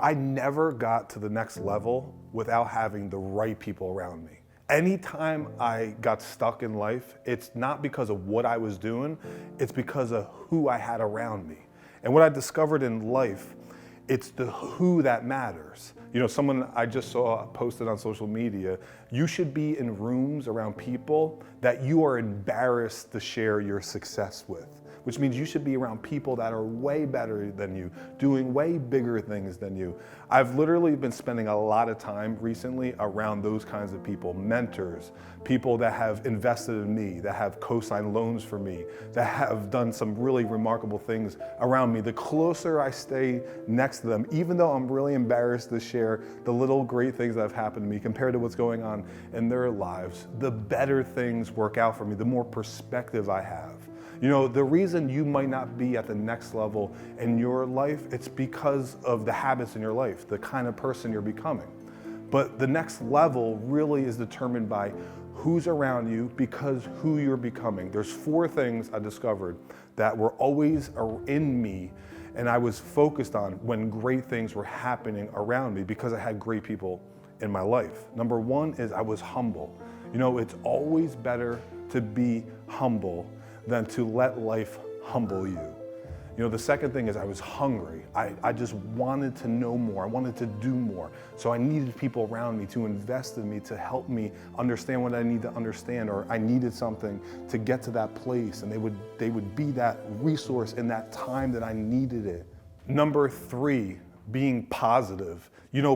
I never got to the next level without having the right people around me. Anytime I got stuck in life, it's not because of what I was doing, it's because of who I had around me. And what I discovered in life, it's the who that matters. Someone I just saw posted on social media, you should be in rooms around people that you are embarrassed to share your success with, which means you should be around people that are way better than you, doing way bigger things than you. I've literally been spending a lot of time recently around those kinds of people, mentors, people that have invested in me, that have co-signed loans for me, that have done some really remarkable things around me. The closer I stay next to them, even though I'm really embarrassed to share the little great things that have happened to me compared to what's going on in their lives, the better things work out for me, the more perspective I have. The reason you might not be at the next level in your life, it's because of the habits in your life, the kind of person you're becoming. But the next level really is determined by who's around you because who you're becoming. There's 4 things I discovered that were always in me and I was focused on when great things were happening around me because I had great people in my life. Number 1 is I was humble. It's always better to be humble than to let life humble you. The second thing is I was hungry. I just wanted to know more. I wanted to do more. So I needed people around me to invest in me, to help me understand what I need to understand, or I needed something to get to that place, and they would be that resource in that time that I needed it. Number 3, being positive.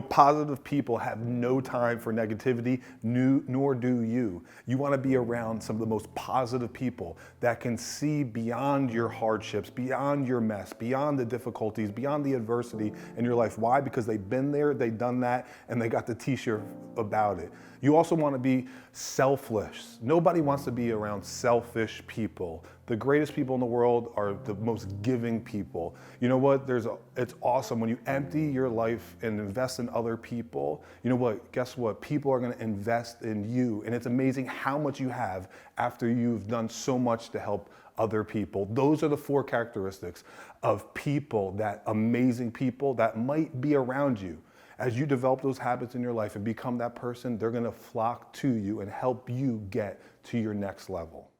Positive people have no time for negativity, nor do you. You want to be around some of the most positive people that can see beyond your hardships, beyond your mess, beyond the difficulties, beyond the adversity in your life. Why? Because they've been there, they've done that, and they got the t-shirt about it. You also want to be selfless. Nobody wants to be around selfish people. The greatest people in the world are the most giving people. You know what? It's awesome when you empty your life and invest in other people. You know what? Guess what? People are going to invest in you. And it's amazing how much you have after you've done so much to help other people. Those are the 4 characteristics of people, that amazing people that might be around you. As you develop those habits in your life and become that person, they're going to flock to you and help you get to your next level.